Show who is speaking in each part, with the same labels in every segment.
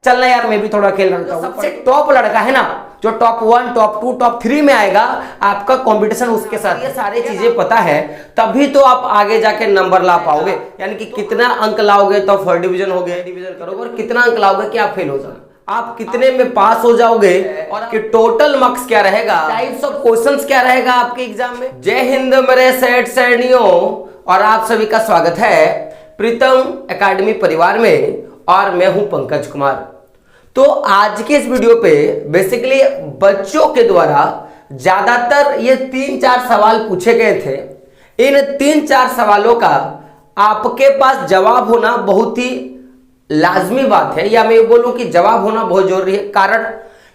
Speaker 1: चलना यार, मैं भी थोड़ा खेल रहा हूँ। सबसे टॉप लड़का है ना, जो टॉप 1, टॉप 2, टॉप 3 में आएगा, आपका कंपटीशन उसके साथ। ये सारी चीजें पता है तभी तो आप आगे जाके नंबर ला पाओगे। यानी कि कितना अंक लाओगे तो फर्स्ट डिवीजन हो गए, डिवीजन करोगे, और कितना अंक लाओगे कि आप फेल हो जाओगे, आप कितने में पास हो जाओगे, और कि टोटल मार्क्स क्या रहेगा, टाइप्स ऑफ क्वेश्चंस क्या रहेगा आपके एग्जाम में। जय हिंद मेरे सेठ सैनियों, और आप सभी का स्वागत है प्रीतम एकेडमी परिवार में, और मैं हूं पंकज कुमार। तो आज के इस वीडियो पे बेसिकली बच्चों के द्वारा ज्यादातर ये 3-4 सवाल पूछे गए थे। इन 3-4 सवालों का आपके पास जवाब होना बहुत ही लाजमी बात है, या मैं बोलूं कि जवाब होना बहुत जरूरी है। कारण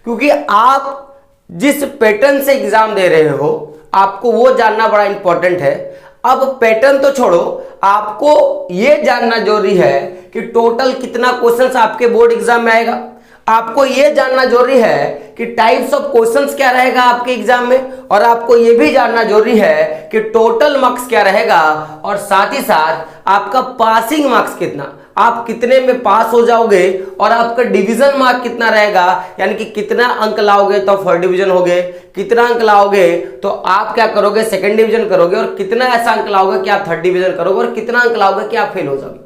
Speaker 1: क्योंकि आप जिस पैटर्न से एग्जाम दे रहे हो, आपको वो जानना बड़ा इंपॉर्टेंट है। अब पैटर्न तो छोड़ो, आपको ये जानना जरूरी है कि टोटल कितना क्वेश्चंस आपके बोर्ड एग्जाम में आएगा। आपको यह जानना जरूरी है कि टाइप्स ऑफ क्वेश्चंस क्या रहेगा आपके एग्जाम में, और आपको यह भी जानना जरूरी है कि टोटल मार्क्स क्या रहेगा, और साथ ही साथ आपका पासिंग मार्क्स कितना, आप कितने में पास हो जाओगे, और आपका डिवीजन मार्क कितना रहेगा, यानी कि कितना अंक लाओगे तो फर्स्ट डिवीजन होगे, कितना अंक लाओगे तो आप क्या करोगे, सेकंड डिवीजन करोगे, और कितना ऐसा अंक लाओगे कि आप थर्ड डिवीजन करोगे, और कितना अंक लाओगे कि आप फेल हो जाओगे।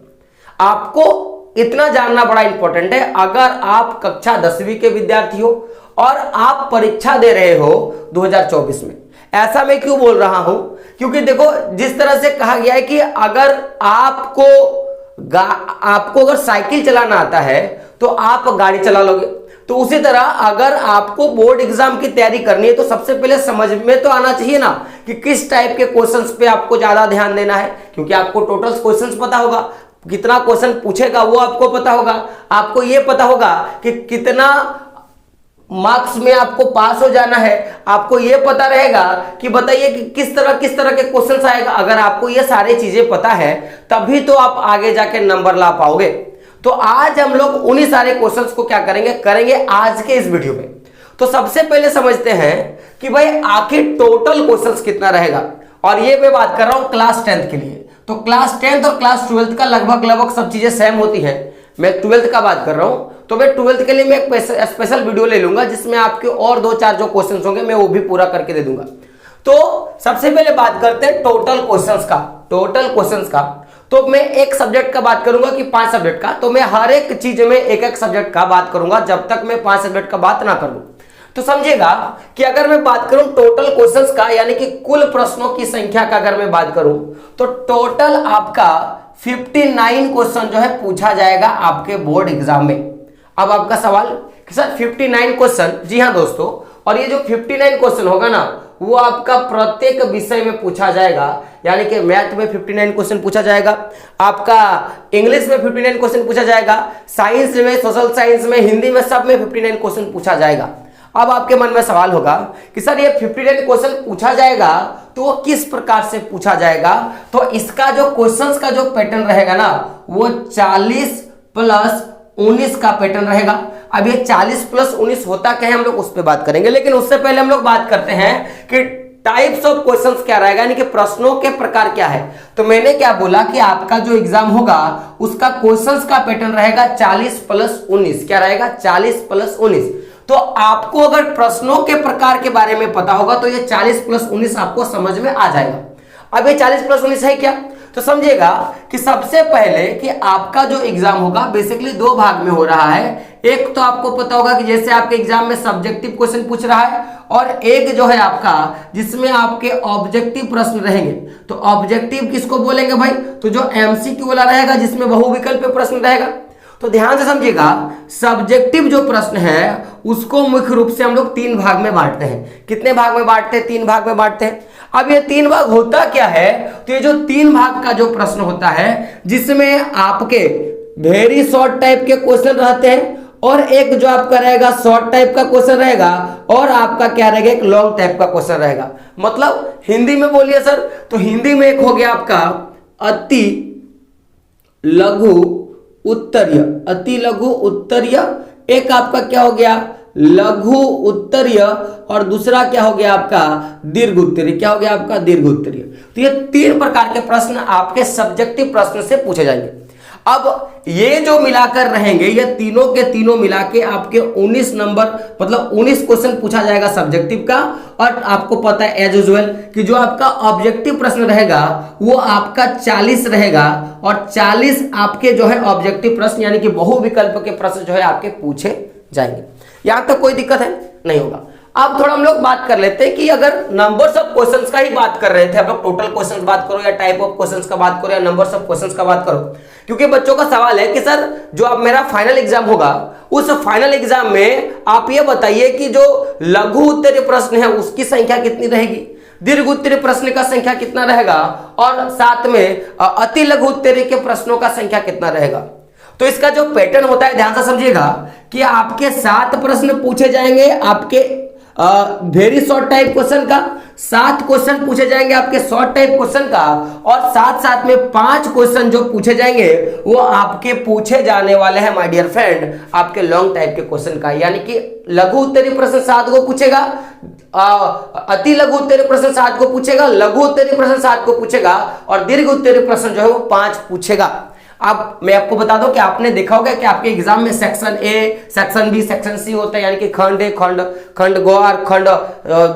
Speaker 1: आपको इतना जानना बड़ा इंपॉर्टेंट है। अगर आप कक्षा 10वीं के विद्यार्थी हो और आप परीक्षा दे रहे हो 2024 में, ऐसा मैं क्यों बोल रहा हूं, क्योंकि देखो जिस तरह से कहा गया है कि अगर आपको अगर साइकिल चलाना आता है तो आप गाड़ी चला लोगे, तो उसी तरह अगर आपको बोर्ड एग्जाम की तैयारी करनी है तो सबसे पहले समझ में तो आना चाहिए ना कि किस टाइप के क्वेश्चंस पे आपको ज्यादा ध्यान देना है। क्योंकि आपको टोटल क्वेश्चंस पता होगा, कितना क्वेश्चन पूछेगा वो आपको पता होगा, आपको ये पता होगा कि कितना मार्क्स में आपको पास हो जाना है, आपको ये पता रहेगा कि बताइए कि किस तरह के क्वेश्चंस आएगा। अगर आपको ये सारी चीजें पता है तभी तो आप आगे जाके नंबर ला पाओगे। तो आज हम लोग उन्हीं सारे क्वेश्चंस को क्या करेंगे आज के इस वीडियो में। तो सबसे पहले समझते हैं कि भाई आखिर टोटल क्वेश्चंस कितना रहेगा, और ये मैं बात कर रहा हूं क्लास 10th के लिए। तो क्लास 10th और क्लास 12th का लगभग सब चीजें सेम होती है। मैं 12th का बात कर रहा हूं, तो मैं 12th के लिए मैं एक स्पेशल वीडियो ले लूंगा जिसमें आपके और 2-4 जो क्वेश्चंस होंगे मैं वो भी पूरा करके दे दूंगा। तो सबसे पहले बात करते हैं टोटल क्वेश्चंस का। तो मैं एक सब्जेक्ट का बात करूंगा कि 5 सब्जेक्ट का, तो मैं हर एक चीज में एक सब्जेक्ट का बात करूंगा जब तक मैं 5 सब्जेक्ट का बात ना करूं। तो समझिएगा कि अगर मैं बात करूं टोटल क्वेश्चंस का, यानी कि कुल प्रश्नों की संख्या का अगर मैं बात करूं, तो टोटल आपका 59 क्वेश्चन जो है पूछा जाएगा आपके बोर्ड एग्जाम में। अब आपका सवाल कि सर 59 क्वेश्चन, जी हां दोस्तों, और ये जो 59 क्वेश्चन होगा ना वो आपका प्रत्येक विषय में पूछा जाएगा। यानी कि मैथ में 59 क्वेश्चन पूछा जाएगा, आपका इंग्लिश में 59 क्वेश्चन पूछा जाएगा, साइंस में, सोशल साइंस में, हिंदी में, सब में 59 क्वेश्चन पूछा जाएगा। अब आपके मन में सवाल होगा कि सर ये 59 क्वेश्चन पूछा जाएगा तो वो किस प्रकार से पूछा जाएगा। तो इसका जो क्वेश्चंस का जो पैटर्न रहेगा ना वो 40 + 19 का पैटर्न रहेगा। अब ये 40 + 19 होता क्या है हम लोग उस पर बात करेंगे, लेकिन उससे पहले हम लोग बात करते हैं कि टाइप्स ऑफ क्वेश्चंस क्या रहेगा, यानी कि प्रश्नों के प्रकार क्या है। तो मैंने क्या बोला कि आपका जो एग्जाम होगा उसका क्वेश्चंस का पैटर्न रहेगा 40 + 19। क्या रहेगा? 40 + 19। तो आपको अगर प्रश्नों के प्रकार के बारे में पता होगा तो ये 40 + 19 आपको समझ में आ जाएगा। अब ये 40 + 19 है क्या, तो समझिएगा कि सबसे पहले कि आपका जो एग्जाम होगा बेसिकली 2 भाग में हो रहा है। एक तो आपको पता होगा कि जैसे आपके एग्जाम में सब्जेक्टिव क्वेश्चन पूछ रहा है, और एक जो है आपका जिसमें आपके ऑब्जेक्टिव प्रश्न रहेंगे। तो ऑब्जेक्टिव किसको बोलेंगे भाई? तो जो एमसीक्यू वाला रहेगा जिसमें बहुविकल्प प्रश्न रहेगा। तो ध्यान से समझिएगा, सब्जेक्टिव जो प्रश्न है उसको मुख्य रूप से हम लोग 3 भाग में बांटते हैं। कितने भाग में बांटते हैं? 3 भाग में बांटते हैं। अब ये 3 भाग होता क्या है, तो ये जो 3 भाग का जो प्रश्न होता है जिसमें आपके वेरी शॉर्ट टाइप के क्वेश्चन रहते हैं, और एक जो आपका रहेगा शॉर्ट टाइप का क्वेश्चन रहेगा, और आपका क्या रहेगा, एक लॉन्ग टाइप का क्वेश्चन रहेगा। मतलब हिंदी में बोलिए सर, तो हिंदी में एक हो गया आपका अति लघु उत्तरीय, एक आपका क्या हो गया लघु उत्तरीय, और दूसरा क्या हो गया आपका दीर्घ उत्तरीय। क्या हो गया आपका? दीर्घ उत्तरीय। तो ये 3 प्रकार के प्रश्न आपके सब्जेक्टिव प्रश्न से पूछे जाएंगे। अब ये जो मिलाकर रहेंगे, ये तीनों के तीनों मिला के आपके 19 नंबर, मतलब 19 क्वेश्चन पूछा जाएगा सब्जेक्टिव का। और आपको पता है एज यूजुअल कि जो आपका ऑब्जेक्टिव प्रश्न रहेगा वो आपका 40 रहेगा, और 40 आपके जो है ऑब्जेक्टिव प्रश्न यानी कि बहुविकल्प के प्रश्न जो है आपके पूछे जाएंगे। यहां तक कोई दिक्कत है नहीं होगा। अब थोड़ा हम लोग बात कर लेते हैं कि अगर नंबर्स ऑफ क्वेश्चंस का ही बात कर रहे थे, अब लोग टोटल क्वेश्चंस बात करो या टाइप ऑफ क्वेश्चंस का बात करो या नंबर्स ऑफ क्वेश्चंस का बात करो, क्योंकि बच्चों का सवाल है कि सर जो अब मेरा फाइनल एग्जाम होगा उस फाइनल एग्जाम में आप ये बताइए कि जो लघु उत्तरीय प्रश्न है उसकी संख्या कितनी रहेगी, दीर्घ उत्तरीय प्रश्न का संख्या कितना रहेगा, और साथ में अति लघु उत्तरीय के प्रश्नों का संख्या कितना रहेगा। तो इसका जो पैटर्न होता है ध्यान से समझिएगा कि आपके 7 प्रश्न पूछे जाएंगे आपके वेरी शॉर्ट टाइप क्वेश्चन का, 7 क्वेश्चन पूछे जाएंगे आपके शॉर्ट टाइप क्वेश्चन का, और साथ साथ में 5 क्वेश्चन जो पूछे जाएंगे वो आपके पूछे जाने वाले हैं माय डियर फ्रेंड आपके लॉन्ग टाइप के क्वेश्चन का। यानी कि लघु उत्तरीय प्रश्न 7 को पूछेगा, अति लघु उत्तरीय प्रश्न 7 को पूछेगा, लघु उत्तरीय प्रश्न 7 को पूछेगा, और दीर्घ उत्तरीय प्रश्न जो है वो 5 पूछेगा। अब मैं आपको बता दूं कि आपने देखा होगा कि आपके एग्जाम में section A, section B, section C होता है, यानी कि खंड ए, खंड ग और खंड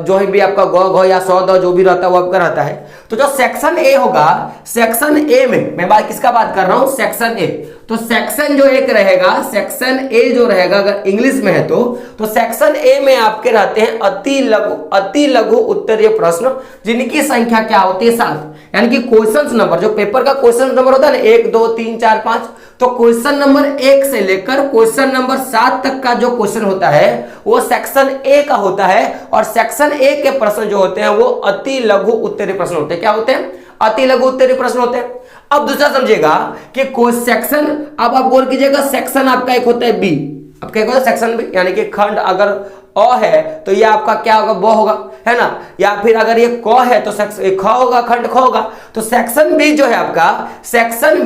Speaker 1: जो है भी आपका ग या सौ द जो भी रहता है वो आपका रहता है। तो जो सेक्शन ए होगा, सेक्शन ए में मैं बात किसका बात कर रहा हूं, सेक्शन ए। तो सेक्शन जो एक रहेगा, सेक्शन ए जो रहेगा अगर इंग्लिश में है तो सेक्शन ए में आपके रहते हैं अति लघु उत्तरीय प्रश्न, जिनकी संख्या क्या होती है 7। यानी कि क्वेश्चन नंबर जो पेपर का क्वेश्चन नंबर होता है ना 1 2 3 4 5, तो क्वेश्चन नंबर 1 से लेकर क्वेश्चन नंबर 7 तक का जो क्वेश्चन होता है वो सेक्शन ए का होता है, और सेक्शन ए के प्रश्न जो होते हैं वो अति लघु उत्तरीय प्रश्न होते हैं। क्या होते हैं, अति लघु उत्तरीय प्रश्न होते हैं। अब दूसरा समझिएगा कि कोई सेक्शन, अब आप गौर कीजिएगा, सेक्शन आपका एक होता है बी, आपका एक होता है सेक्शन बी, यानी कि खंड अगर अ है तो ये आपका क्या होगा, ब होगा, है ना, या फिर अगर ये क है तो ख होगा, खंड ख होगा। तो सेक्शन बी जो है आपका, सेक्शन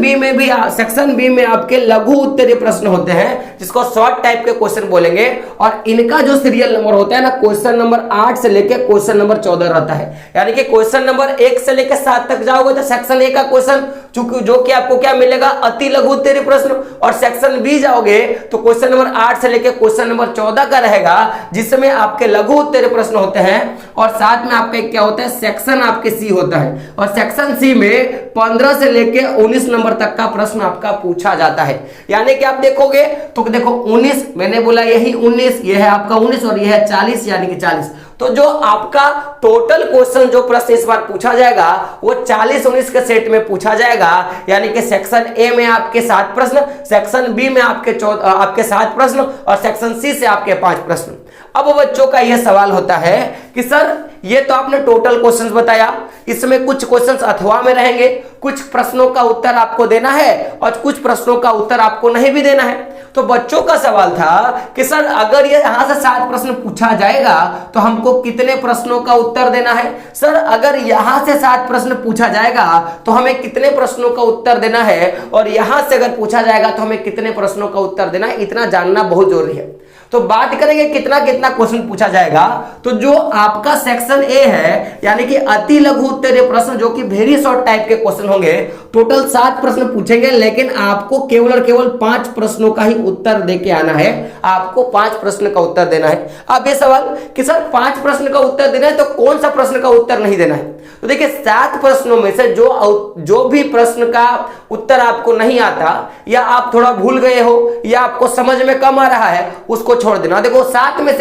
Speaker 1: बी में आपके लघु उत्तरीय प्रश्न होते हैं जिसको शॉर्ट टाइप के क्वेश्चन बोलेंगे, और इनका जो सीरियल नंबर होता है ना क्वेश्चन नंबर 8 से लेके क्वेश्चन नंबर 14 रहता है। यानी कि क्वेश्चन नंबर 1 से लेकर 7 तक जाओगे तो सेक्शन ए का क्वेश्चन जो कि आपको क्या मिलेगा, अति लघु उत्तरीय प्रश्न, और सेक्शन बी जाओगे तो क्वेश्चन नंबर 8 से लेकर क्वेश्चन नंबर 14 का रहेगा जिसमें आपके लघु उत्तरीय प्रश्न होते हैं, और साथ में आपका क्या होता है, सेक्शन आपके सी होता है, और सेक्शन सी में 15 से लेकर 19 नंबर तक का प्रश्न आपका पूछा जाता है। यानी कि आप देखोगे तो देखो 19, मैंने बोला यही 19, यह है आपका 19 और यह है 40, यानी कि 40। तो जो आपका टोटल क्वेश्चन जो प्रश्न इस बार पूछा जाएगा वो 40-19 के सेट में पूछा जाएगा। यानी कि सेक्शन ए में आपके 7 प्रश्न, सेक्शन बी में आपके 7 प्रश्न, और सेक्शन सी से आपके 5 प्रश्न। अब बच्चों का यह सवाल होता है कि सर ये तो आपने टोटल क्वेश्चंस बताया, इसमें कुछ क्वेश्चंस अथवा में रहेंगे, कुछ प्रश्नों का उत्तर आपको देना है और कुछ प्रश्नों का उत्तर आपको नहीं भी देना है। तो बच्चों का सवाल था कि सर अगर ये यहां से 7 प्रश्न पूछा जाएगा तो हमको कितने प्रश्नों का उत्तर देना है, सर अगर यहां से 7 प्रश्न पूछा जाएगा तो हमें कितने प्रश्नों का उत्तर देना है, और यहां से अगर पूछा जाएगा तो हमें कितने प्रश्नों का उत्तर देना है, इतना जानना बहुत जरूरी है। तो बात करेंगे कितना कितना क्वेश्चन पूछा जाएगा। तो जो आपका सेक्शन ए है यानी कि अति लघु उत्तरीय प्रश्न जो कि वेरी शॉर्ट टाइप के क्वेश्चन होंगे, टोटल 7 प्रश्न पूछेंगे, लेकिन आपको केवल और केवल 5 प्रश्नों का ही उत्तर देके आना है। आपको 5 प्रश्न का उत्तर देना है। अब ये सवाल कि सर 5 प्रश्न का उत्तर देना है तो कौन सा प्रश्न का उत्तर नहीं देना है, तो देखिए 7 प्रश्नों में से जो भी प्रश्न का उत्तर आपको नहीं आता, या आप थोड़ा भूल गए हो, या आपको समझ में कम आ रहा है, उसको छोड़ देना। देखो 7 में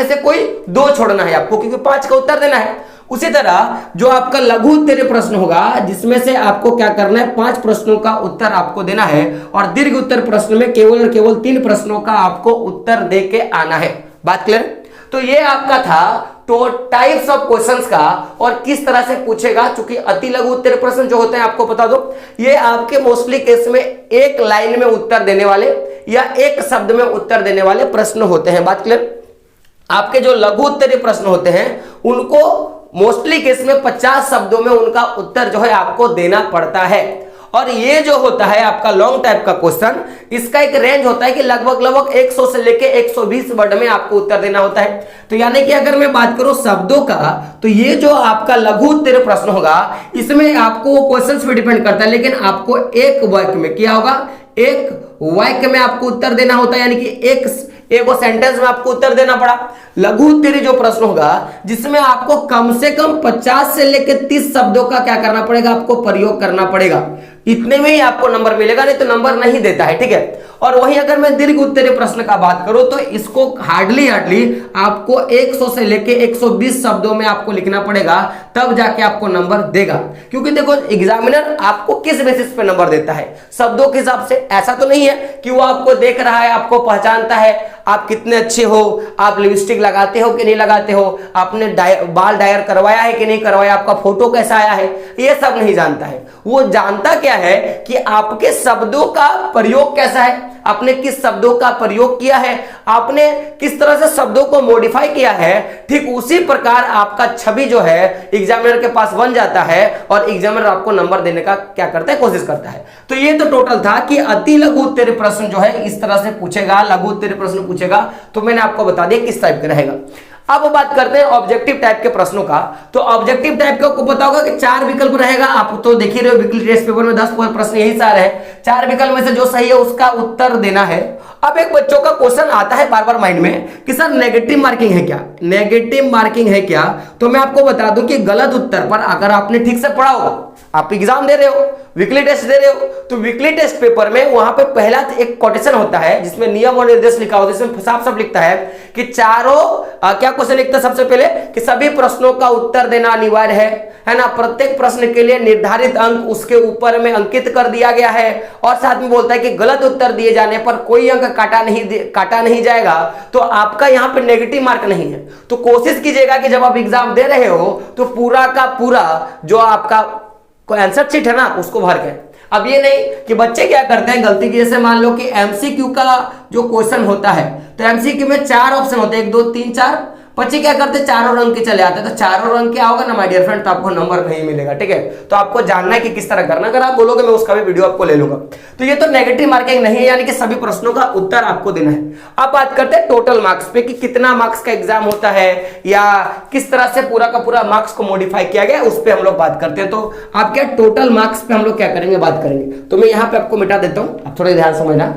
Speaker 1: से कोई 2 छोड़ना है आपको, क्योंकि 5 का उत्तर देना है। उसी तरह जो आपका लघु उत्तरीय प्रश्न होगा जिसमें से आपको क्या करना है, 5 प्रश्नों का उत्तर आपको देना है, और दीर्घ उत्तर प्रश्न में केवल और केवल 3 प्रश्नों का आपको उत्तर दे के आना है। बात क्लियर? तो ये आपका था तो टाइप्स ऑफ क्वेश्चंस का और किस तरह से पूछेगा। चूंकि अति लघु उत्तरीय प्रश्न जो होते हैं आपको बता दो, ये आपके मोस्टली केस में एक लाइन में उत्तर देने वाले या एक शब्द में उत्तर देने वाले प्रश्न होते हैं। बात क्लियर? आपके जो लघु उत्तरीय प्रश्न होते हैं उनको मोस्टली केस में 50 शब्दों में उनका उत्तर जो है आपको देना पड़ता है। और ये जो होता है आपका लॉन्ग टाइप का क्वेश्चन, इसका एक रेंज होता है कि लगभग 100 से लेके 120 वर्ड में आपको उत्तर देना होता है। तो यानी कि अगर मैं बात करूं शब्दों का, तो ये जो आपका लघु उत्तरीय प्रश्न होगा, इसमें आपको क्वेश्चंस पे डिपेंड करता है, लेकिन आपको एक वाक्य में क्या होगा, एक वाक्य में आपको उत्तर देना होता है, यानी कि एक सेंटेंस में आपको उत्तर देना पड़ा। लघु उत्तरीय जो प्रश्न होगा, जिसमें आपको कम से कम 50 से लेकर 30 शब्दों का क्या करना पड़ेगा, आपको प्रयोग करना पड़ेगा, इतने में ही आपको नंबर मिलेगा, नहीं तो नंबर नहीं देता है, ठीक है। और वहीं अगर मैं दीर्घ उत्तरीय प्रश्न का बात करूं, तो इसको हार्डली आपको 100 से लेके 120 शब्दों में आपको लिखना पड़ेगा, तब जाके आपको नंबर देगा। क्योंकि देखो एग्जामिनर आपको किस बेसिस पे नंबर देता है, शब्दों के हिसाब से। ऐसा तो नहीं है कि वो आपको देख रहा है, आपको पहचानता है, आप कितने अच्छे हो, आप लिपस्टिक लगाते हो कि नहीं लगाते हो, आपने बाल डायर करवाया है कि नहीं करवाया, आपका फोटो कैसा आया है, ये सब नहीं जानता है। वो जानता क्या है कि आपके शब्दों का प्रयोग कैसा है, आपने किस शब्दों का प्रयोग किया है, आपने किस तरह से शब्दों को मॉडिफाई किया है। ठीक उसी प्रकार आपका छवि जो है एग्जामिनर के पास बन जाता है, और एग्जामिनर आपको नंबर देने का क्या करता है, कोशिश करता है। तो ये तो टोटल था कि अति लघु उत्तरीय प्रश्न जो है इस तरह से पूछेगा, लघु उत्तरीय प्रश्न पूछेगा, तो मैंने आपको बता दिया किस टाइप का रहेगा। अब बात करते हैं ऑब्जेक्टिव टाइप के प्रश्नों का। तो ऑब्जेक्टिव टाइप का आपको पता होगा कि 4 विकल्प रहेगा, आप तो देख ही रहे हो वीकली टेस्ट पेपर में 10 प्रश्न यही सारे है, 4 विकल्प में से जो सही है उसका उत्तर देना है। अब एक बच्चों का क्वेश्चन आता है बार बार माइंड में कि सर नेगेटिव मार्किंग है क्या, नेगेटिव मार्किंग है क्या। तो मैं आपको बता दूं कि गलत उत्तर पर अगर आपने ठीक से पढ़ा होगा, आप एग्जाम दे रहे हो, वीकली टेस्ट दे रहे हो, तो वीकली टेस्ट पेपर में वहां पे पहला एक कोटेशन होता है जिसमें नियम और निर्देश लिखा होता है, जिसमें साफ साफ लिखता है कि चारों क्या क्वेश्चन लिखता है सबसे पहले कि सभी प्रश्नों का उत्तर देना अनिवार्य है ना, प्रत्येक प्रश्न के लिए निर्धारित अंक उसके ऊपर में अंकित कर दिया गया है, और साथ में बोलता है कि गलत उत्तर दिए जाने पर कोई अंक काटा नहीं जाएगा, तो आपका यहाँ पे नेगेटिव मार्क नहीं है। तो कोशिश कीजिएगा कि जब आप एग्जाम दे रहे हो तो पूरा का पूरा जो आपका आंसर शीट है ना उसको भर के। अब ये नहीं कि बच्चे क्या करते हैं गलती की, जैसे मान लो कि एमसीक्यू का जो क्वेश्चन होता है, तो एमसीक्यू में 4 ऑप्शन होते हैं, 1 2 3 4, बच्चे क्या करते हैं चारों रंग के चले आते हैं, तो चारों रंग क्या होगा ना माय डियर फ्रेंड, तो आपको नंबर नहीं मिलेगा, ठीक है। तो आपको जानना है कि किस तरह करना, अगर आप बोलोगे मैं उसका भी वीडियो आपको ले लूंगा। तो ये तो नेगेटिव मार्किंग नहीं है, यानी कि सभी प्रश्नों का उत्तर आपको देना है। अब बात करते हैं टोटल मार्क्स पे कि कितना मार्क्स का एग्जाम होता है, या किस तरह से पूरा का पूरा मार्क्स को मॉडिफाई किया गया, उस पर हम लोग बात करते हैं। तो आप क्या टोटल मार्क्स पे हम लोग क्या करेंगे, बात करेंगे। तो मैं यहाँ पे आपको मिटा देता हूँ, आप थोड़ा ध्यान समझना।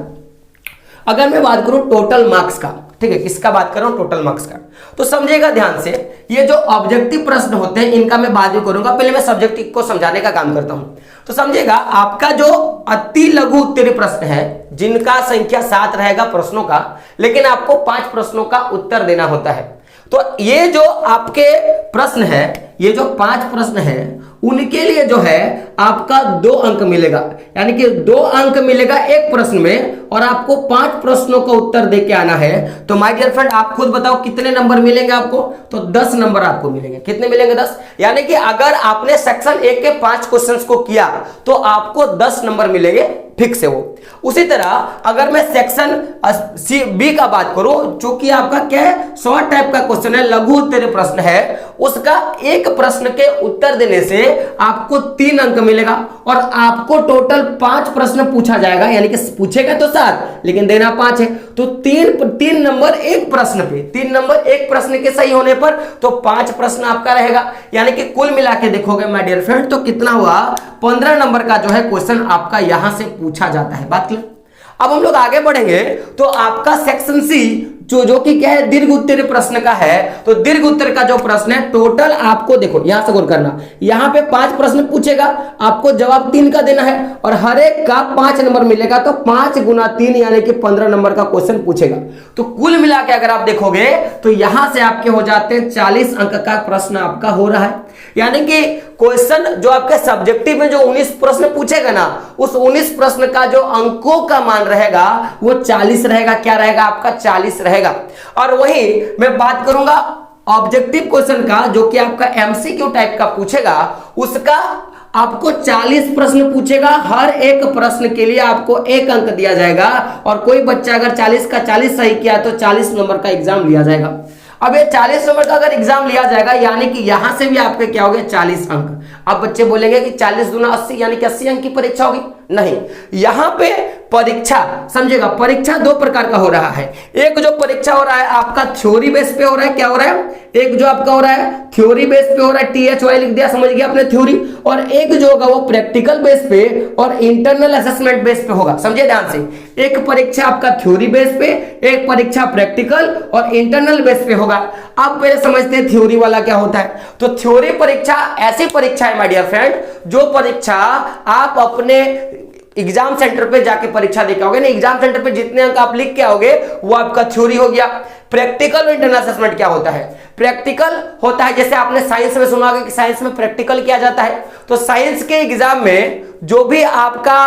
Speaker 1: अगर मैं बात करूं टोटल मार्क्स का, ठीक है, किसका बात कर रहा हूं, टोटल मार्क्स का, तो समझिएगा ध्यान से। ये जो ऑब्जेक्टिव प्रश्न होते हैं इनका मैं बाद में करूंगा, पहले मैं सब्जेक्टिव को समझाने का काम करता हूं। तो समझिएगा आपका जो अति लघु उत्तरीय प्रश्न है, जिनका संख्या 7 रहेगा प्रश्नों का, लेकिन आपको 5 प्रश्नों का उत्तर देना होता है। तो ये जो आपके प्रश्न है, ये जो 5 प्रश्न है, उनके लिए जो है आपका 2 अंक मिलेगा, यानी कि 2 अंक मिलेगा एक प्रश्न में, और आपको 5 प्रश्नों का उत्तर देके आना है। तो माय डियर फ्रेंड आप खुद बताओ कितने नंबर मिलेंगे आपको, तो 10 नंबर आपको मिलेंगे। कितने मिलेंगे, 10। यानी कि अगर आपने सेक्शन 1 के 5 क्वेश्चंस को किया तो आपको 10 नंबर मिलेंगे फिक्स है वो। उसी तरह अगर मैं सेक्शन बी का बात करूं, जो कि आपका क्या है, शॉर्ट टाइप का क्वेश्चन है, लघु उत्तरीय प्रश्न है, उसका एक प्रश्न के उत्तर देने से आपको 3 अंक मिलेगा, और आपको टोटल 5 प्रश्न पूछा जाएगा, यानी कि पूछेगा तो 7 लेकिन देना 5 है, तो 3 नंबर एक प्रश्न पे, 3 नंबर एक प्रश्न के सही होने पर तो 5 प्रश्न आपका रहेगा। यानी कि कुल मिला के देखोगे माय डियर फ्रेंड, तो कितना हुआ, 15 नंबर का जो है क्वेश्चन आपका यहां से पूछा जाता है। बात क्लियर। अब हम लोग आगे बढ़ेंगे, तो आपका सेक्शन सी जो कि क्या है, दीर्घ उत्तरीय प्रश्न का है। तो दीर्घ उत्तर का जो प्रश्न है, टोटल आपको देखो यहां से गौर करना, यहां पे 5 प्रश्न पूछेगा, आपको जवाब 3 का देना है, और हर एक का 5 नंबर मिलेगा, तो 5 गुना 3 यानी कि 15 नंबर का क्वेश्चन पूछेगा। तो कुल मिला के अगर आप देखोगे तो यहां से आपके हो जाते हैं 40 अंक का प्रश्न आपका हो रहा है। यानी कि क्वेश्चन जो आपके सब्जेक्टिव में जो 19 प्रश्न पूछेगा ना, उस 19 प्रश्न का जो अंकों का मान रहेगा वो 40 रहेगा। क्या रहेगा आपका, 40 रहेगा। और वहीं मैं बात करूंगा ऑब्जेक्टिव क्वेश्चन का, जो कि आपका एमसीक्यू टाइप का पूछेगा, उसका आपको 40 प्रश्न पूछेगा, हर एक प्रश्न के लिए आपको 1 अंक दिया जाएगा, और कोई बच्चा अगर 40 का 40 सही किया तो 40 नंबर का एग्जाम लिया जाएगा। अब ये 40 नंबर का अगर एग्जाम लिया जाएगा यानी कि यहां से भी आपके क्या हो गए 40 अंक। अब बच्चे बोलेंगे कि 40 दूना 80 यानी कि 80 अंक की परीक्षा होगी, नहीं, यहां पे परीक्षा समझेगा, परीक्षा दो प्रकार का हो रहा है। एक जो परीक्षा हो रहा है आपका थ्योरी बेस पे हो रहा है, क्या हो रहा है, एक जो आपका हो रहा है थ्योरी बेस पे हो रहा है, THY लिख दिया, समझ गया आपने थ्योरी, और एक जो होगा वो प्रैक्टिकल बेस पे और इंटरनल असेसमेंट बेस पे होगा। समझे ध्यान से, एक परीक्षा आपका थ्योरी बेस पे, एक परीक्षा प्रैक्टिकल और इंटरनल बेस पे होगा। आप पहले समझते हैं थ्योरी वाला क्या होता है। तो थ्योरी परीक्षा ऐसी परीक्षा है माय डियर फ्रेंड, जो परीक्षा आप अपने एग्जाम सेंटर पे जाके परीक्षा देके आओगे ना, एग्जाम सेंटर पे जितने अंक आप लिख के आओगे वो आपका थ्योरी हो गया। प्रैक्टिकल और इंटरनल असेसमेंट क्या होता है, प्रैक्टिकल होता है, जैसे आपने साइंस में सुना होगा कि साइंस में प्रैक्टिकल किया जाता है, तो साइंस के एग्जाम में जो भी आपका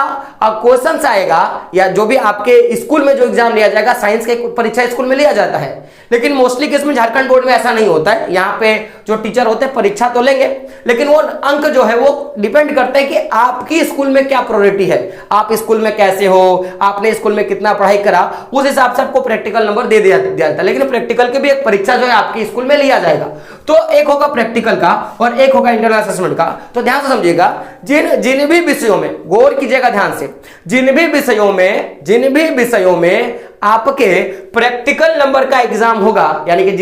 Speaker 1: क्वेश्चंस आएगा या जो भी आपके स्कूल में जो एग्जाम लिया जाएगा, साइंस के परीक्षा स्कूल में लिया जाता है, लेकिन मोस्टली केस में झारखंड बोर्ड में ऐसा नहीं होता है। यहाँ पे जो टीचर होते हैं परीक्षा तो लेंगे, लेकिन वो अंक जो है वो डिपेंड करते हैं कि आपकी स्कूल में क्या प्रायोरिटी है, आप स्कूल में कैसे हो, आपने स्कूल में कितना पढ़ाई करा, उस हिसाब से आपको प्रैक्टिकल नंबर दे दिया जाता है। लेकिन प्रैक्टिकल की भी एक परीक्षा जो है आपके स्कूल में लिया जाएगा, तो एक होगा प्रैक्टिकल का और एक होगा इंटरनल असेसमेंट का। तो ध्यान से समझिएगा, जिन भी विषयों में, गौर कीजिएगा ध्यान से, जिन भी विषयों में आपके प्रैक्टिकल नंबर का एग्जाम होगा, यानी कि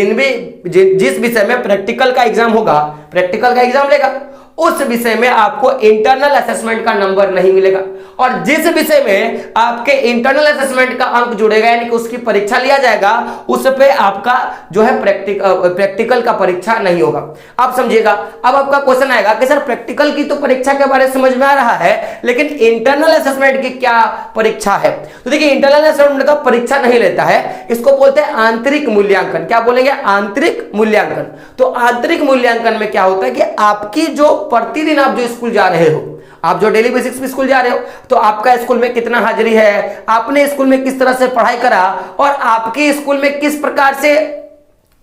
Speaker 1: जिस विषय में प्रैक्टिकल का एग्जाम होगा, प्रैक्टिकल का एग्जाम लेगा, उस विषय में आपको इंटरनल असेसमेंट का नंबर नहीं मिलेगा। और जिस विषय में आपके इंटरनल असेसमेंट का अंक जुड़ेगा यानी कि उसकी परीक्षा लिया जाएगा, उस पे आपका जो है प्रैक्टिकल का परीक्षा नहीं होगा। आप समझिएगा, अब आपका क्वेश्चन आएगा कि सर प्रैक्टिकल की तो परीक्षा के बारे में समझ में आ रहा है, लेकिन इंटरनल असेसमेंट की क्या परीक्षा है। तो देखिए, इंटरनल असेसमेंट का परीक्षा नहीं लेता है, इसको बोलते हैं आंतरिक मूल्यांकन। क्या बोलेंगे, आंतरिक मूल्यांकन। तो आंतरिक मूल्यांकन में क्या होता है कि आपकी जो प्रतिदिन आप जो स्कूल जा रहे हो, आप जो डेली बेसिक्स पे स्कूल जा रहे हो, तो आपका स्कूल में कितना हाजिरी है, आपने स्कूल में किस तरह से पढ़ाई करा, और आपके स्कूल में किस प्रकार से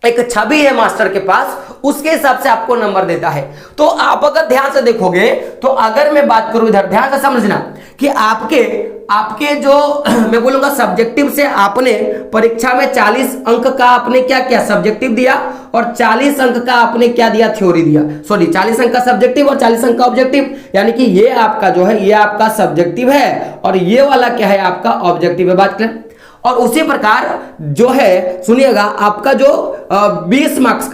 Speaker 1: एक छवि है मास्टर के पास, उसके हिसाब से आपको नंबर देता है। तो आप अगर ध्यान से देखोगे, तो अगर मैं बात करूं इधर, ध्यान से समझना कि आपके जो मैं बोलूंगा सब्जेक्टिव से आपने परीक्षा में 40 अंक का आपने क्या किया, सब्जेक्टिव दिया, और 40 अंक का आपने क्या दिया, थ्योरी दिया। सॉरी, 40 अंक का सब्जेक्टिव और 40 अंक का ऑब्जेक्टिव, यानी कि ये आपका जो है ये आपका सब्जेक्टिव है और ये वाला क्या है आपका ऑब्जेक्टिव है। बात करें, और उसी प्रकार जो है सुनिएगा, आपका जो 20 मार्क्स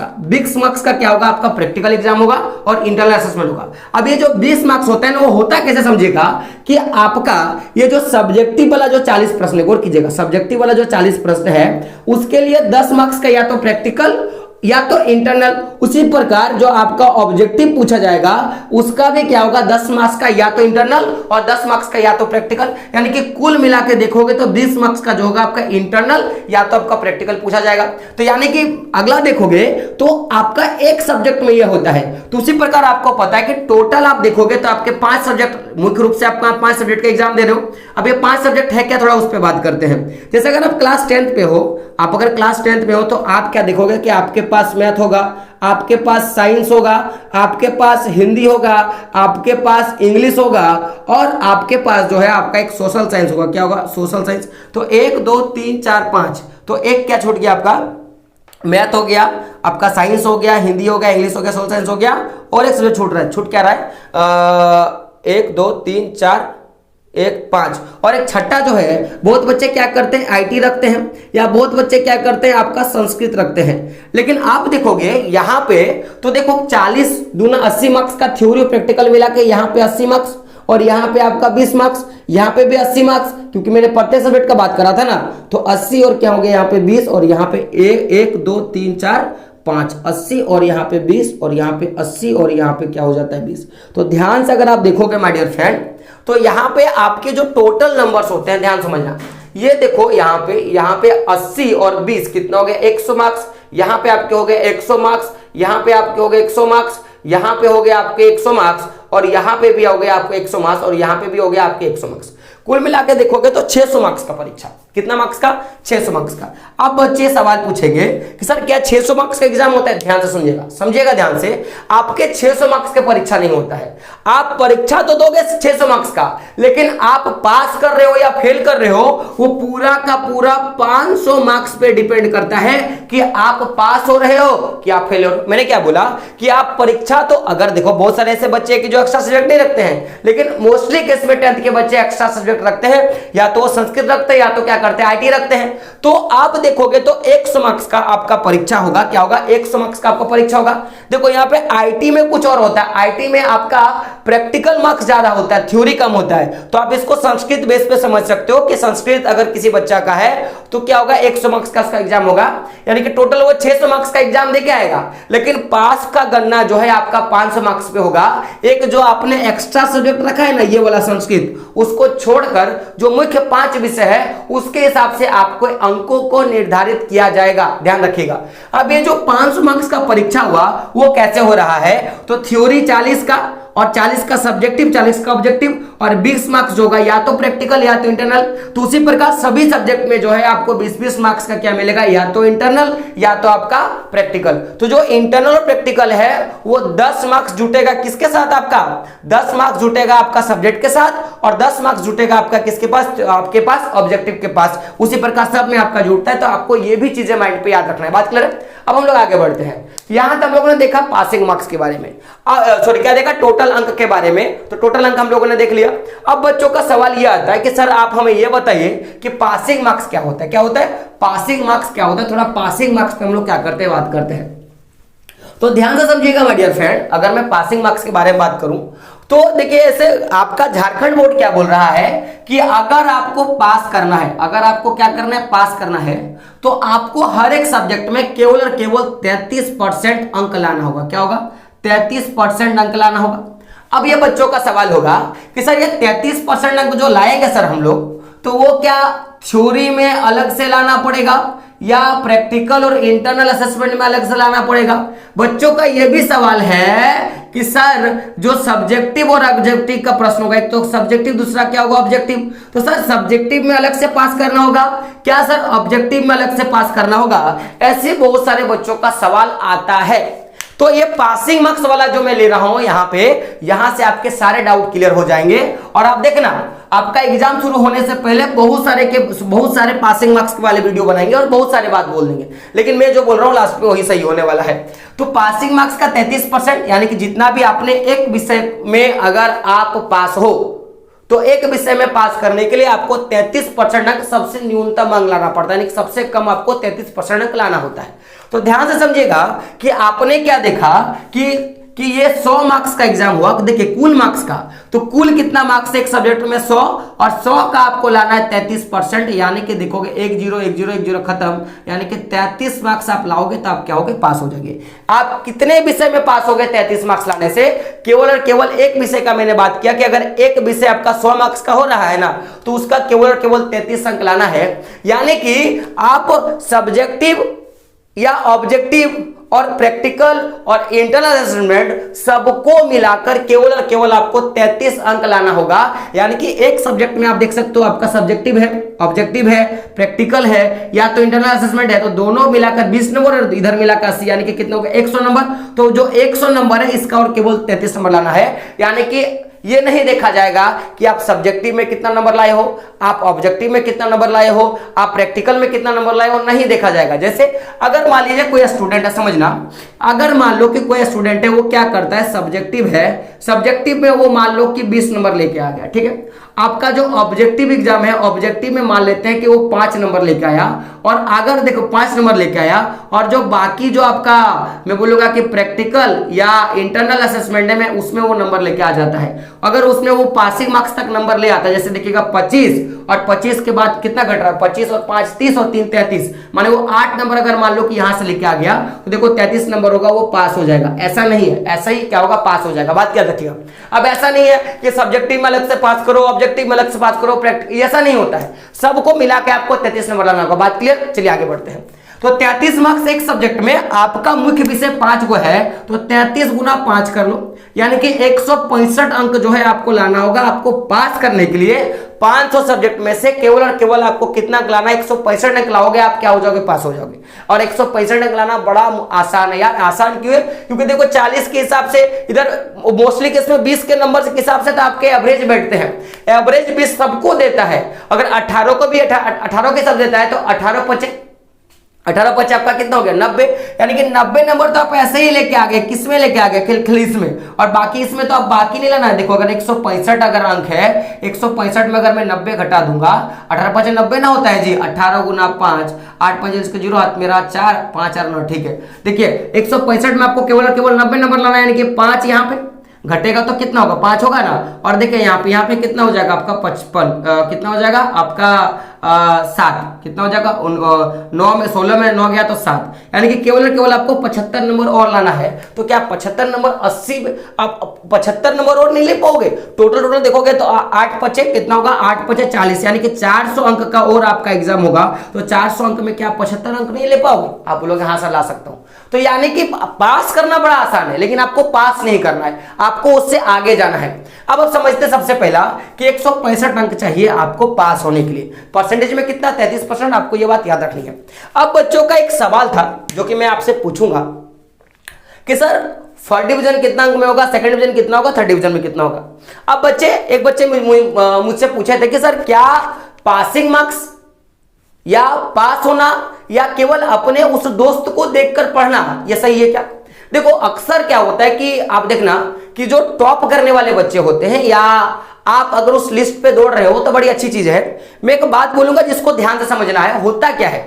Speaker 1: का क्या होगा, आपका प्रैक्टिकल एग्जाम होगा और इंटरनल असेसमेंट होगा। अब ये जो 20 मार्क्स होता है ना, वो होता कैसे समझिएगा कि आपका ये जो सब्जेक्टिव वाला जो 40 प्रश्न है, गौर कीजिएगा, सब्जेक्टिव वाला जो 40 प्रश्न है उसके लिए 10 मार्क्स का या तो प्रैक्टिकल या तो इंटरनल, उसी प्रकार जो आपका ऑब्जेक्टिव पूछा जाएगा उसका भी क्या होगा, 10 मार्क्स का या तो इंटरनल और 10 मार्क्स का या तो प्रैक्टिकल, यानी कि कुल मिला के देखोगे तो 20 मार्क्स का जो होगा आपका इंटरनल या तो आपका प्रैक्टिकल पूछा जाएगा। तो यानी कि अगला देखोगे तो आपका एक सब्जेक्ट में यह होता है। तो उसी प्रकार आपको पता है कि टोटल आप देखोगे तो आपके 5 सब्जेक्ट, मुख्य रूप से आपका 5 सब्जेक्ट का एग्जाम दे रहे हो। अब ये 5 सब्जेक्ट है क्या, थोड़ा उस पर बात करते हैं। जैसे अगर आप क्लास 10th पे हो, आप अगर क्लास 10th में हो तो आप क्या देखोगे कि आपके पास मैथ होगा, आपके पास साइंस होगा, आपके पास हिंदी होगा, आपके पास इंग्लिश होगा, और आपके पास जो है आपका एक सोशल साइंस होगा। क्या होगा, सोशल साइंस। तो 1 2 3 4 5, तो एक क्या छूट गया, आपका मैथ हो गया, आपका साइंस हो गया, हिंदी हो गया, इंग्लिश हो गया, सोशल साइंस हो गया, और एक सब्जेक्ट छूट रहा है। छूट क्या रहा है, 1 2 3 4 1 5, और एक छठा जो है, बहुत बच्चे क्या करते हैं, IT रखते हैं, या बहुत बच्चे क्या करते हैं आपका संस्कृत रखते हैं। लेकिन आप देखोगे यहाँ पे, तो देखो 40 दूना 80 मार्क्स का थ्योरी और प्रैक्टिकल मिला के यहाँ पे 80 मार्क्स, और यहाँ पे आपका 20 मार्क्स, यहाँ पे भी 80 मार्क्स, क्योंकि मैंने प्रत्येक सब्जेक्ट का बात करा था ना। तो 80 और क्या हो गया यहाँ पे 20, और यहाँ पे 1 2 3 4 5, 80, और यहाँ पे 20, और यहाँ पे 80, और यहाँ पे क्या हो जाता है 20। तो ध्यान से अगर आप देखोगे माय डियर फ्रेंड, तो यहाँ पे आपके जो टोटल नंबर्स होते हैं, ध्यान समझना, ये देखो यहाँ पे 80 और 20 कितना हो गया, 100 मार्क्स। यहाँ पे आपके हो गए 100 मार्क्स, यहाँ पे आपके हो गए 100 मार्क्स, यहाँ पे हो गया आपके 100 मार्क्स, और यहाँ पे भी हो गया आपको 100 मार्क्स, और यहाँ पे भी हो गया आपके 100 मार्क्स। कुल मिला के देखोगे तो 600 मार्क्स का परीक्षा। कितना मार्क्स का? 600 मार्क्स का। अब बच्चे सवाल पूछेंगे कि सर क्या 600 मार्क्स का एग्जाम होता है? ध्यान से सुनिएगा, समझिएगा ध्यान से। आपके 600 मार्क्स के परीक्षा नहीं होता है। आप परीक्षा तो दोगे 600 मार्क्स का, लेकिन आप पास कर रहे हो या फेल कर रहे हो वो पूरा का पूरा 500 मार्क्स पे डिपेंड करता है कि आप पास हो रहे हो कि आप फेल हो रहे हो। मैंने क्या बोला कि आप परीक्षा तो, अगर देखो बहुत सारे ऐसे बच्चे कि जो एक्स्ट्रा सब्जेक्ट नहीं रखते हैं, लेकिन मोस्टली केस में 10th के बच्चे एक्स्ट्रा सब्जेक्ट रखते हैं, या तो संस्कृत रखते हैं या तो क्या करते हैं आईटी रखते हैं। तो आप देखोगे तो 100 मार्क्स का आपका परीक्षा होगा। क्या होगा? 100 मार्क्स का आपका परीक्षा होगा। देखो यहाँ पे आईटी में कुछ और होता है, आईटी में आपका प्रैक्टिकल मार्क्स ज्यादा होता है, थ्योरी कम होता है। तो आप इसको संस्कृत बेस पे समझ सकते हो कि संस्कृत अगर किसी बच्चा का है तो क्या होगा? 100 मार्क्स का इसका एग्जाम होगा, यानी कि टोटल वो 600 मार्क्स का एग्जाम देके आएगा, लेकिन पास का गणना जो है आपका 500 मार्क्स पे होगा। एक जो आपने एक्स्ट्रा सब्जेक्ट रखा है ना, ये वाला संस्कृत, उसको छोड़कर जो मुख्य 5 विषय है उसके हिसाब से आपको अंकों को निर्धारित किया जाएगा। ध्यान रखिएगा। अब ये जो 500 मार्क्स का परीक्षा हुआ वो कैसे हो रहा है? तो थ्योरी 40 का और 40 का सब्जेक्टिव, 40 का ऑब्जेक्टिव, और 20 मार्क्स जो होगा या तो प्रैक्टिकल या तो इंटरनल। तो उसी प्रकार सभी सब्जेक्ट में जो है आपको 20-20 मार्क्स का क्या मिलेगा? या तो इंटरनल या तो आपका प्रैक्टिकल। तो जो इंटरनल और प्रैक्टिकल है वो 10 मार्क्स जुटेगा किसके साथ? आपका 10 मार्क्स जुटेगा आपका सब्जेक्ट के साथ, और 10 मार्क्स जुटेगा आपका किसके पास? आपके पास ऑब्जेक्टिव के पास। उसी प्रकार सब में आपका जुटता है। तो आपको ये भी चीजें माइंड पे याद रखना है। बात क्लियर है? अब हम लोग आगे बढ़ते हैं। यहां तक हम लोगों ने देखा पासिंग मार्क्स के बारे में, सॉरी क्या देखा? टोटल अंक के बारे में। तो टोटल अंक हम लोगों ने देख लिया। अब बच्चों का सवाल यह आता है कि सर आप हमें यह बताइए कि पासिंग मार्क्स क्या होता है? क्या होता है पासिंग मार्क्स? क्या होता है? थोड़ा पासिंग मार्क्स पे हम लोग क्या करते हैं, बात करते हैं। तो ध्यान से समझिएगा माय डियर फ्रेंड। अगर मैं पासिंग मार्क्स के बारे में बात करूं तो देखिए, ऐसे आपका झारखंड बोर्ड क्या बोल रहा है कि अगर आपको पास करना है, अगर आपको क्या करना है, पास करना है, तो आपको हर एक सब्जेक्ट में केवल और केवल 33% अंक लाना होगा। क्या होगा? 33% अंक लाना होगा। अब ये बच्चों का सवाल होगा कि सर ये 33% अंक जो लाएंगे सर हम लोग, तो वो क्या थ्योरी में अलग से लाना पड़ेगा या प्रैक्टिकल और इंटरनल असेसमेंट में अलग से लाना पड़ेगा? बच्चों का यह भी सवाल है कि सर जो सब्जेक्टिव और ऑब्जेक्टिव का प्रश्न होगा, एक तो सब्जेक्टिव, दूसरा क्या होगा? ऑब्जेक्टिव। तो सर सब्जेक्टिव में अलग से पास करना होगा क्या सर ऑब्जेक्टिव में अलग से पास करना होगा? ऐसे बहुत सारे बच्चों का सवाल आता है। तो ये पासिंग मार्क्स वाला जो मैं ले रहा हूं यहां पे, यहां से आपके सारे डाउट क्लियर हो जाएंगे। और आप देखना, आपका एग्जाम शुरू होने से पहले बहुत सारे पासिंग मार्क्स वाले वीडियो बनाएंगे और बहुत सारे बात बोल देंगे, लेकिन मैं जो बोल रहा हूं लास्ट में वही सही होने वाला है। तो पासिंग मार्क्स का 33%, यानी कि जितना भी आपने एक विषय में अगर आप पास हो, तो एक विषय में पास करने के लिए आपको 33% अंक सबसे न्यूनतम अंक लाना पड़ता है, यानी कि सबसे कम आपको 33% अंक लाना होता है। तो ध्यान से समझिएगा कि आपने क्या देखा कि ये 100 मार्क्स का एग्जाम हुआ। देखिए कुल मार्क्स का, तो कुल कितना मार्क्स है एक सब्जेक्ट में? 100, और 100 का आपको लाना है 33%, यानी कि देखोगे 10 खत्म, यानी कि 33 मार्क्स आप लाओगे तो आप क्या होगे? पास हो जाएंगे। आप कितने विषय में पास हो गए 33 मार्क्स लाने से? केवल और केवल एक विषय का मैंने बात किया कि अगर एक विषय आपका 100 मार्क्स का हो रहा है ना, तो उसका केवल और केवल 33 अंक लाना है। यानी कि आप सब्जेक्टिव या ऑब्जेक्टिव और प्रैक्टिकल और इंटरनल असेसमेंट सबको मिलाकर केवल और केवल आपको 33 अंक लाना होगा। यानी कि एक सब्जेक्ट में आप देख सकते हो आपका सब्जेक्टिव है, ऑब्जेक्टिव है, प्रैक्टिकल है या तो इंटरनल असेसमेंट है, तो दोनों मिलाकर 20 नंबर और इधर मिलाकर 80, यानी कि कितने हो गए? 100 नंबर। तो जो 100 नंबर है इसका और केवल 33 नंबर लाना है। यानी कि ये नहीं देखा जाएगा कि आप सब्जेक्टिव में कितना नंबर लाए हो, आप ऑब्जेक्टिव में कितना नंबर लाए हो, आप प्रैक्टिकल में कितना नंबर लाए हो, नहीं देखा जाएगा। जैसे अगर मान लीजिए कोई स्टूडेंट है, समझना, अगर मान लो कि कोई स्टूडेंट है वो क्या करता है, सब्जेक्टिव है, सब्जेक्टिव में वो मान लो कि 20 नंबर लेके आ गया, ठीक है। आपका जो ऑब्जेक्टिव एग्जाम है, ऑब्जेक्टिव में मान लेते हैं कि वो 5 नंबर लेके आया, और अगर देखो 5 नंबर लेके आया, और जो बाकी जो आपका मैं बोलूंगा कि प्रैक्टिकल या इंटरनल असेसमेंट है, उसमें वो नंबर लेके आ जाता है। अगर उसमें वो पासिंग मार्क्स तक नंबर ले आता है, जैसे देखिएगा 25, और 25 के बाद कितना घट रहा है, 25 और 5 30 और 3 33, माने वो 8 नंबर अगर मान लो कि यहां से लेके आ गया, तो देखो 33 नंबर होगा, वो पास हो जाएगा। ऐसा नहीं है, ऐसा ही क्या होगा, पास हो जाएगा। बात क्या रखिएगा। अब ऐसा नहीं है कि सब्जेक्टिव में अलग से पास करो, ऑब्जेक्टिव में अलग से पास करो, प्रैक्टिकल, ऐसा नहीं होता है, सबको मिला के आपको 33 नंबर लाना होगा। बात क्लियर? चलिए आगे बढ़ते हैं। तो 33 मार्क्स एक सब्जेक्ट में, आपका मुख्य विषय 5 को है, तो 33 गुना 5 कर लो, यानी कि 165 अंक जो है आपको लाना होगा। आपको पास करने के लिए 500 सब्जेक्ट में से केवल और केवल आपको कितना अंक लाना है, 165 अंक लाओगे, आप क्या हो जाओगे, पास हो जाओगे। और 165 अंक लाना बड़ा आसान है यार। आसान क्यों है? क्योंकि देखो 40 के हिसाब से इधर मोस्टली केस में 20 के नंबर के हिसाब से तो आपके एवरेज बैठते हैं। एवरेज 20 सबको देता है। अगर 18 को भी 18 के हिसाब देता है तो 18 5 आपका कितना हो गया, 90। यानी कि 90 नंबर तो आप ऐसे ही लेके आ गए। किस में लेके आ गए, खिलखिलीस में। और बाकी इसमें तो आप बाकी नहीं लेना है। देखो अगर 165 अगर अंक है, 165 में अगर मैं 90 घटा दूंगा, 18 5 90 ना होता है जी। 18 गुना 5, 8 5 इसके 0 हाथ मेरा 4 5 4 9, ठीक है। देखिए 165 में आपको केवल और केवल 90 नंबर लाना है। यानी कि 5 यहाँ पे घटेगा तो कितना होगा, 5 होगा ना। और देखिए यहाँ पे कितना हो जाएगा आपका 55, कितना हो जाएगा आपका 7, कितना हो जाएगा 9 में 16 में 9 गया तो 7। यानी कि केवल और केवल आपको 75 नंबर और लाना है। तो क्या 75 नंबर 80 आप 75 नंबर और नहीं ले पाओगे? टोटल देखोगे तो 8 5 कितना होगा, 8 5 40, यानी कि 400 अंक का और आपका एग्जाम होगा। तो 400 अंक में क्या 75 अंक नहीं ले पाओगे? आप बोलोगे हाँ सर ला सकता हूं। तो यानी कि पास करना बड़ा आसान है, लेकिन आपको पास नहीं करना है, आपको उससे आगे जाना है। अब आप समझते सबसे पहला कि 165 अंक चाहिए आपको पास होने के लिए। परसेंटेज में कितना, 33%। आपको यह बात याद रखनी है। अब बच्चों का एक सवाल था जो कि मैं आपसे पूछूंगा कि सर फर्स्ट डिवीजन कितना अंक में होगा, सेकंड डिवीजन कितना होगा, थर्ड डिवीजन में कितना होगा। अब एक बच्चे मुझसे पूछे थे कि सर क्या पासिंग मार्क्स या पास होना या केवल अपने उस दोस्त को देखकर पढ़ना ये सही है क्या? देखो अक्सर क्या होता है कि आप देखना कि जो टॉप करने वाले बच्चे होते हैं, या आप अगर उस लिस्ट पे दौड़ रहे हो तो बड़ी अच्छी चीज है। मैं एक बात बोलूंगा जिसको ध्यान से समझना है। होता क्या है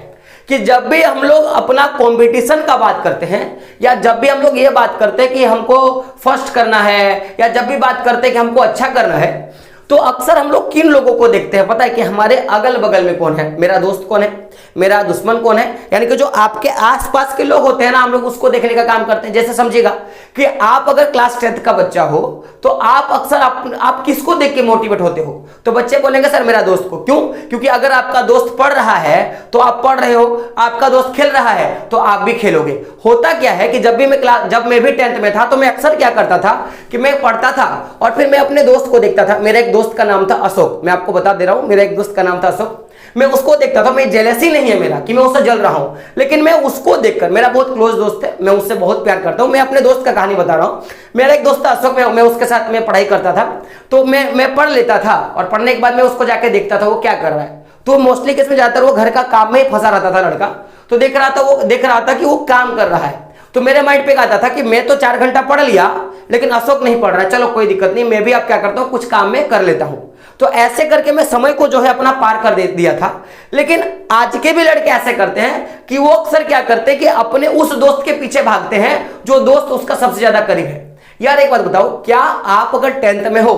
Speaker 1: कि जब भी हम लोग अपना कंपटीशन का बात करते हैं, या जब भी हम लोग ये बात करते हैं कि हमको फर्स्ट करना है, या जब भी बात करते हैं कि हमको अच्छा करना है, तो अक्सर हम लोग किन लोगों को देखते हैं पता है? कि हमारे अगल बगल में कौन है, मेरा दोस्त कौन है, मेरा दुश्मन कौन है। यानी कि जो आपके आसपास के लोग होते हैं ना, हम लोग उसको देखने का काम करते हैं। जैसे समझिएगा कि आप अगर क्लास 10th का बच्चा हो तो आप अक्सर आप किसको देख के मोटिवेट होते हो? तो बच्चे बोलेंगे सर मेरा दोस्त को। क्यों? क्योंकि अगर आपका दोस्त पढ़ रहा है तो आप पढ़ रहे हो, आपका दोस्त खेल रहा है तो आप भी खेलोगे। होता क्या है कि जब मैं भी 10th में था तो मैं अक्सर क्या करता था कि मैं पढ़ता था और फिर मैं अपने दोस्त को देखता था। मेरा एक दोस्त का नाम था अशोक, मैं आपको बता दे रहा हूं, मेरा एक दोस्त का नाम था अशोक। मैं उसको देखता था, मैं जेलसी नहीं है मेरा कि मैं उससे जल रहा हूं, लेकिन मैं उसको देखकर, मेरा बहुत क्लोज दोस्त है, मैं उससे बहुत प्यार करता हूं। मैं अपने दोस्त का कहानी बता रहा हूं। मेरा एक दोस्त था अशोक, मैं उसके साथ में पढ़ाई करता था। तो मैं पढ़ लेता था और पढ़ने के बाद मैं उसको जाके देखता था वो क्या कर रहा है। तो मोस्टली केस में ज्यादातर वो घर का काम में ही फंसा रहता था लड़का। तो देख रहा था कि वो काम कर रहा है। तो मेरे माइंड पे आता था कि मैं तो 4 घंटा पढ़ लिया लेकिन अशोक नहीं पढ़ रहा है, चलो कोई दिक्कत नहीं, मैं भी अब क्या करता हूं कुछ काम में कर लेता हूं। तो ऐसे करके मैं समय को जो है अपना पार कर दे दिया था। लेकिन आज के भी लड़के ऐसे करते हैं कि वो अक्सर क्या करते हैं कि अपने उस दोस्त के पीछे भागते हैं जो दोस्त उसका सबसे ज्यादा करीब है। यार एक बात बताओ, क्या आप अगर 10th में हो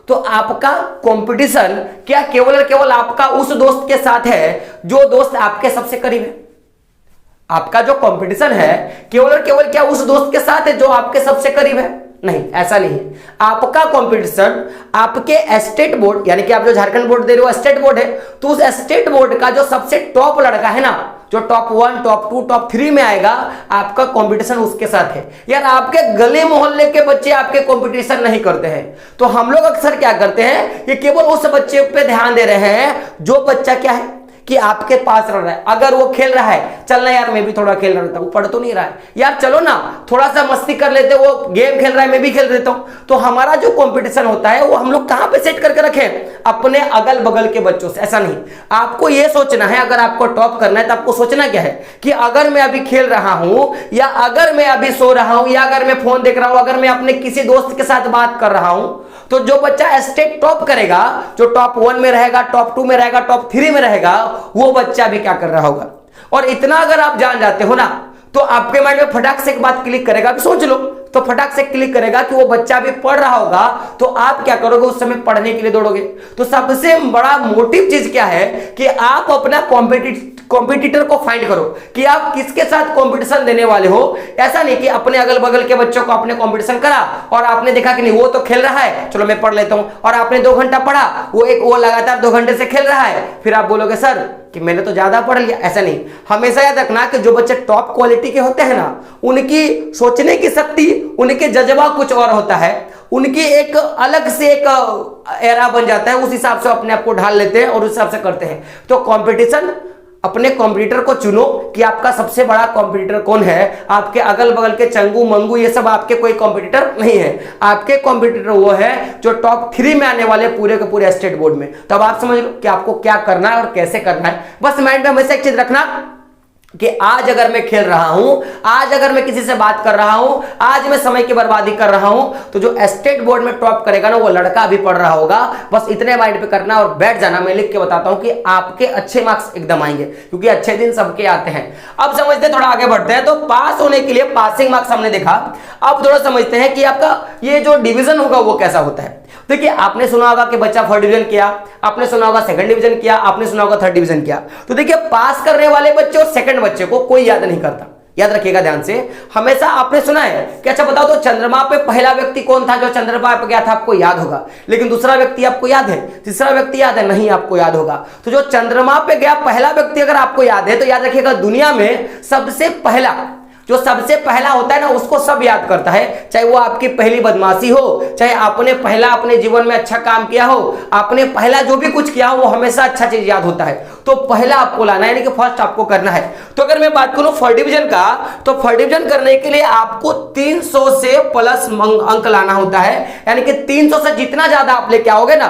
Speaker 1: तो आपका कंपटीशन क्या केवल और केवल आपका उस दोस्त के साथ है जो दोस्त आपके सबसे करीब है? आपका जो कंपटीशन है केवल और केवल क्या उस दोस्त के साथ है जो आपके सबसे करीब है? नहीं, ऐसा नहीं है। आपका कंपटीशन आपके स्टेट बोर्ड, यानी कि आप जो झारखंड बोर्ड दे रहे हो स्टेट बोर्ड है, तो उस स्टेट बोर्ड का जो सबसे टॉप लड़का है ना, जो टॉप 1 टॉप 2 टॉप 3 में आएगा, आपका कंपटीशन उसके साथ है। यार आपके गली मोहल्ले के बच्चे आपके कंपटीशन नहीं करते हैं। तो हम लोग अक्सर क्या करते हैं कि केवल उस बच्चे पे ध्यान दे रहे हैं जो बच्चा क्या है कि आपके पास रह रहा है। अगर वो खेल रहा है, चलना यार मैं भी थोड़ा खेल रहा हूं, पढ़ तो नहीं रहा है यार, चलो ना थोड़ा सा मस्ती कर लेते, वो गेम खेल रहा है मैं भी खेल लेता हूं। तो हमारा जो कंपटीशन होता है वो हम लोग कहां पे सेट करके रखें? अपने अगल बगल के बच्चों से। ऐसा नहीं, आपको ये सोचना है अगर आपको टॉप करना है तो आपको सोचना क्या है कि अगर मैं अभी खेल रहा हूं, या अगर मैं अभी सो रहा हूं, या अगर मैं फोन देख रहा हूं, अगर मैं अपने किसी दोस्त के साथ बात कर रहा हूं, तो जो बच्चा स्टेट टॉप करेगा, जो टॉप 1 में रहेगा, टॉप 2 में रहेगा, टॉप 3 में रहेगा, वो बच्चा भी क्या कर रहा होगा। और इतना अगर आप जान जाते हो ना तो आपके माइंड में फटाक से एक बात क्लिक करेगा, अभी सोच लो, तो फटाक से क्लिक करेगा कि वो बच्चा भी पढ़ रहा होगा, तो आप क्या करोगे उस समय? पढ़ने के लिए दौड़ोगे। तो सबसे बड़ा मोटिव चीज क्या है कि आप अपना कॉम्पिटिटर को फाइंड करो कि आप किसके साथ कंपटीशन देने वाले हो। ऐसा नहीं कि अपने अगल बगल के बच्चों को आपने कंपटीशन करा और आपने देखा कि नहीं वो तो खेल रहा है, चलो मैं पढ़ लेता हूं, और आपने 2 घंटा पढ़ा, वो लगातार 2 घंटे से खेल रहा है, फिर आप बोलोगे सर कि मैंने तो ज्यादा पढ़ लिया। ऐसा नहीं, हमेशा याद रखना कि जो बच्चे टॉप क्वालिटी के होते हैं ना, उनकी सोचने की शक्ति, उनके जज्बा कुछ और होता है, उनकी एक अलग से एक एरा बन जाता है, उस हिसाब से अपने आप को ढाल लेते हैं और उस हिसाब से करते हैं। तो कंपटीशन, अपने कॉम्पिटिटर को चुनो कि आपका सबसे बड़ा कॉम्पिटिटर कौन है। आपके अगल बगल के चंगू मंगू ये सब आपके कोई कॉम्पिटिटर नहीं है। आपके कॉम्पिटिटर वो है जो टॉप 3 में आने वाले पूरे के पूरे स्टेट बोर्ड में। तब आप समझ लो कि आपको क्या करना है और कैसे करना है। बस माइंड में हमेशा एक चीज रखना कि आज अगर मैं खेल रहा हूं, आज अगर मैं किसी से बात कर रहा हूं, आज मैं समय की बर्बादी कर रहा हूं, तो जो स्टेट बोर्ड में टॉप करेगा ना वो लड़का भी पढ़ रहा होगा। बस इतने माइंड पे करना और बैठ जाना। मैं लिख के बताता हूं कि आपके अच्छे मार्क्स एकदम आएंगे, क्योंकि अच्छे दिन सबके आते हैं। अब समझते थोड़ा आगे बढ़ते हैं। तो पास होने के लिए पासिंग मार्क्स हमने देखा, अब थोड़ा समझते हैं कि आपका ये जो डिवीजन होगा वो कैसा होता है। देखिए, आपने सुना होगा कि बच्चा फर्स्ट डिवीजन किया, आपने सुना होगा सेकंड डिवीजन किया, आपने सुना होगा थर्ड डिवीजन किया। तो देखिए, पास करने वाले बच्चे और सेकंड बच्चे को कोई याद नहीं करता। याद रखिएगा ध्यान से। हमेशा आपने सुना है कि अच्छा बताओ तो चंद्रमा पे पहला व्यक्ति कौन था जो चंद्रमा पे गया था, आपको याद होगा। लेकिन दूसरा व्यक्ति आपको याद है, तीसरा व्यक्ति याद है, नहीं आपको याद होगा। तो जो चंद्रमा पे गया पहला व्यक्ति अगर आपको याद है तो याद रखिएगा, दुनिया में सबसे पहला, जो सबसे पहला होता है ना उसको सब याद करता है। चाहे वो आपकी पहली बदमाशी हो, चाहे आपने पहला अपने जीवन में अच्छा काम किया हो, आपने पहला जो भी कुछ किया हो, वो हमेशा अच्छा चीज याद होता है। तो पहला आपको लाना है, यानी कि फर्स्ट आपको करना है। तो अगर मैं बात करूं फर्स्ट डिवीजन का, तो फर्स्ट डिवीजन करने के लिए आपको 300 से प्लस अंक लाना होता है। यानी कि 300 से जितना ज्यादा आप लेके आओगे ना,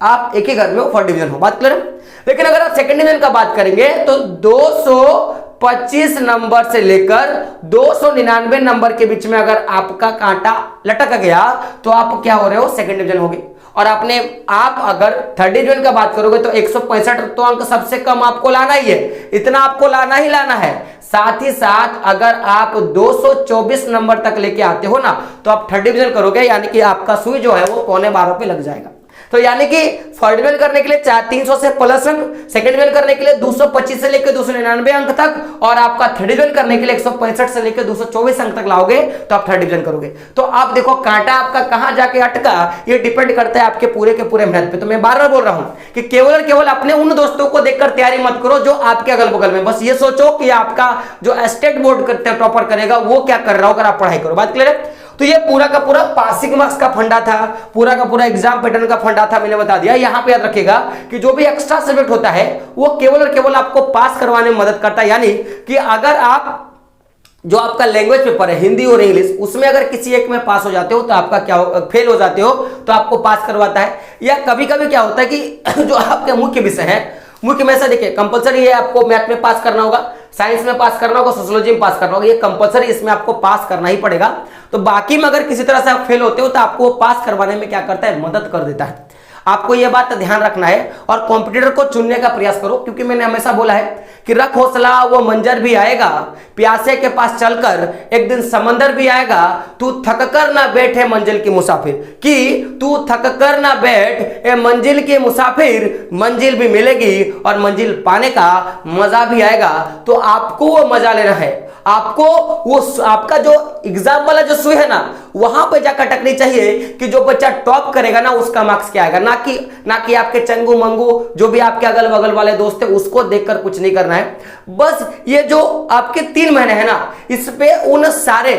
Speaker 1: आप एक ही घर में हो, फर्स्ट डिवीजन हो। बात क्लियर है? लेकिन अगर आप सेकंड डिवीजन का बात करेंगे तो 225 नंबर से लेकर 299 नंबर के बीच में अगर आपका कांटा लटक गया तो आप क्या हो रहे हो, सेकंड डिवीजन हो गए। और आप अगर थर्ड डिवीजन का बात करोगे तो 165 तो अंक सबसे कम आपको लाना ही है, इतना आपको लाना ही लाना है। साथ ही साथ अगर आप 224 नंबर तक लेके आते हो ना तो आप थर्ड डिवीजन करोगे, यानी कि आपका सुई जो है वो 11:15 पे लग जाएगा। तो यानी कि फर्स्ट डिवीजन करने के लिए 300 से प्लस अंक, सेकंड डिवीजन करने के लिए 225 से लेकर 299 अंक तक, और आपका थर्ड डिवीजन करने के लिए 165 से लेकर 224 अंक तक लाओगे तो आप थर्ड डिवीजन करोगे। तो आप देखो कांटा आपका कहां जाके अटका, ये डिपेंड करता है आपके पूरे के पूरे मेहनत पे। तो मैं बार बार बोल रहा हूं कि केवल और केवल अपने उन दोस्तों को देखकर तैयारी मत करो जो आपके अगल बगल में। बस ये सोचो कि आपका जो स्टेट बोर्ड टॉपर करेगा वो क्या कर रहा हो, अगर आप पढ़ाई करो। बात क्लियर है? तो ये पूरा का पूरा पासिंग मार्क्स का फंडा था, पूरा का पूरा एग्जाम पैटर्न का फंडा था, मैंने बता दिया। यहां पे याद रखिएगा कि जो भी एक्स्ट्रा सब्जेक्ट होता है वो केवल और केवल आपको पास करवाने में मदद करता है। यानी कि अगर आप जो आपका लैंग्वेज पेपर है हिंदी और इंग्लिश, उसमें अगर किसी एक में पास हो जाते हो तो आपका क्या फेल हो जाते हो तो आपको पास करवाता है। या कभी कभी क्या होता है कि जो आपके मुख्य विषय है, मुख्य में से देखिए कंपलसरी है, आपको मैथ में पास करना होगा, साइंस में पास करना होगा, सोशियोलॉजी में पास करना होगा, ये कंपलसरी, इसमें आपको पास करना ही पड़ेगा। तो बाकी में अगर किसी तरह से आप फेल होते हो तो आपको पास करवाने में क्या करता है, मदद कर देता है। आपको यह बात ध्यान रखना है और कॉम्पिटिटर को चुनने का प्रयास करो, क्योंकि मैंने हमेशा बोला है कि रख हौसला वो मंजर भी आएगा, प्यासे के पास चलकर एक दिन समंदर भी आएगा, तू थक कर ना बैठे मंजिल की मुसाफिर, कि तू थक कर ना बैठ ए मंजिल की मुसाफिर, मंजिल भी मिलेगी और मंजिल पाने का मजा भी आएगा। तो आपको वो मजा लेना है, आपको वो आपका जो एग्जाम वाला जो सुई है ना वहां पे जाकर अटकनी चाहिए कि जो बच्चा टॉप करेगा ना उसका मार्क्स क्या आएगा, ना कि आपके चंगू मंगू जो भी आपके अगल बगल वाले दोस्त है उसको देखकर कुछ नहीं करना है। बस ये जो आपके 3 महीने है ना, इस पे उन सारे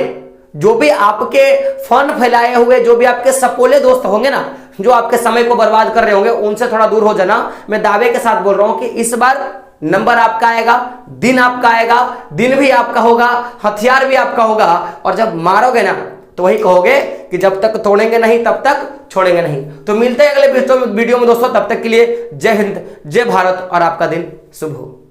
Speaker 1: जो भी आपके फन फैलाए हुए जो भी आपके सपोले दोस्त होंगे ना, जो आपके समय को बर्बाद कर रहे होंगे, उनसे थोड़ा दूर हो जाना। मैं दावे के साथ बोल रहा हूं कि इस बार नंबर आपका आएगा, दिन आपका आएगा, दिन भी आपका होगा, हथियार भी आपका होगा, और जब मारोगे ना तो वही कहोगे कि जब तक तोड़ेंगे नहीं तब तक छोड़ेंगे नहीं। तो मिलते हैं अगले वीडियो में दोस्तों, तब तक के लिए जय हिंद, जय भारत और आपका दिन शुभ हो।